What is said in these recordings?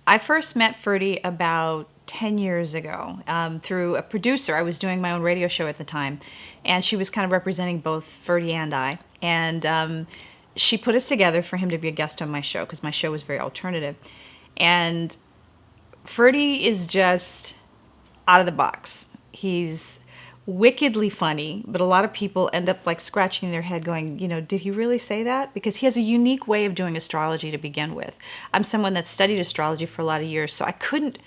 I first met Ferdie about 10 years ago through a producer. I was doing my own radio show at the time, and she was kind of representing both Ferdie and I. And she put us together for him to be a guest on my show because my show was very alternative. And Ferdie is just out of the box. He's wickedly funny, but a lot of people end up like scratching their head going, did he really say that? Because he has a unique way of doing astrology to begin with. I'm someone that studied astrology for a lot of years, so I couldn't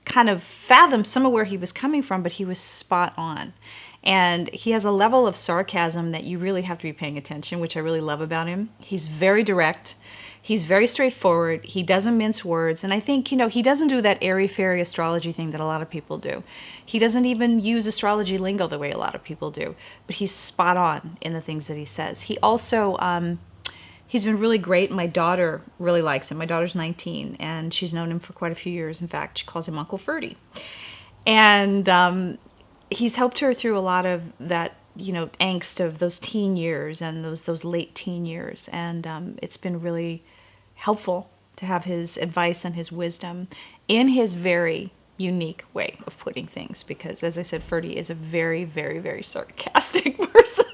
kind of fathom some of where he was coming from, but he was spot on. And he has a level of sarcasm that you really have to be paying attention, which I really love about him. He's very direct. He's very straightforward. He doesn't mince words. And I think, he doesn't do that airy-fairy astrology thing that a lot of people do. He doesn't even use astrology lingo the way a lot of people do. But he's spot on in the things that he says. He also, he's been really great. My daughter really likes him. My daughter's 19, and she's known him for quite a few years. In fact, she calls him Uncle Ferdie. And he's helped her through a lot of that, angst of those teen years and those late teen years. And it's been really helpful to have his advice and his wisdom in his very unique way of putting things. Because, as I said, Ferdie is a very, very, very sarcastic person.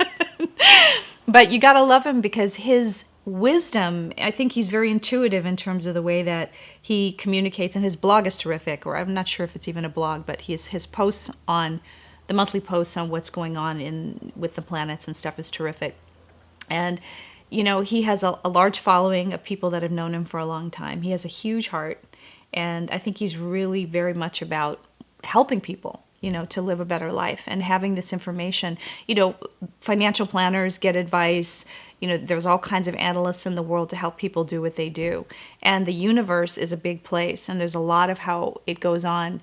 But you got to love him because his wisdom, I think he's very intuitive in terms of the way that he communicates. And his blog is terrific, or I'm not sure if it's even a blog, but his posts on the monthly posts on what's going on with the planets and stuff is terrific. And, he has a large following of people that have known him for a long time. He has a huge heart. And I think he's really very much about helping people, to live a better life and having this information. Financial planners get advice. There's all kinds of analysts in the world to help people do what they do. And the universe is a big place. And there's a lot of how it goes on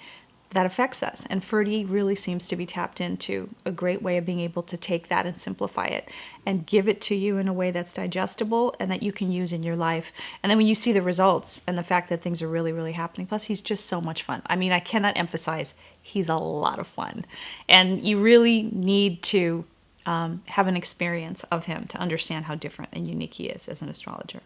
that affects us. And Ferdie really seems to be tapped into a great way of being able to take that and simplify it and give it to you in a way that's digestible and that you can use in your life. And then when you see the results and the fact that things are really, really happening, plus he's just so much fun. I mean, I cannot emphasize he's a lot of fun. And you really need to have an experience of him to understand how different and unique he is as an astrologer.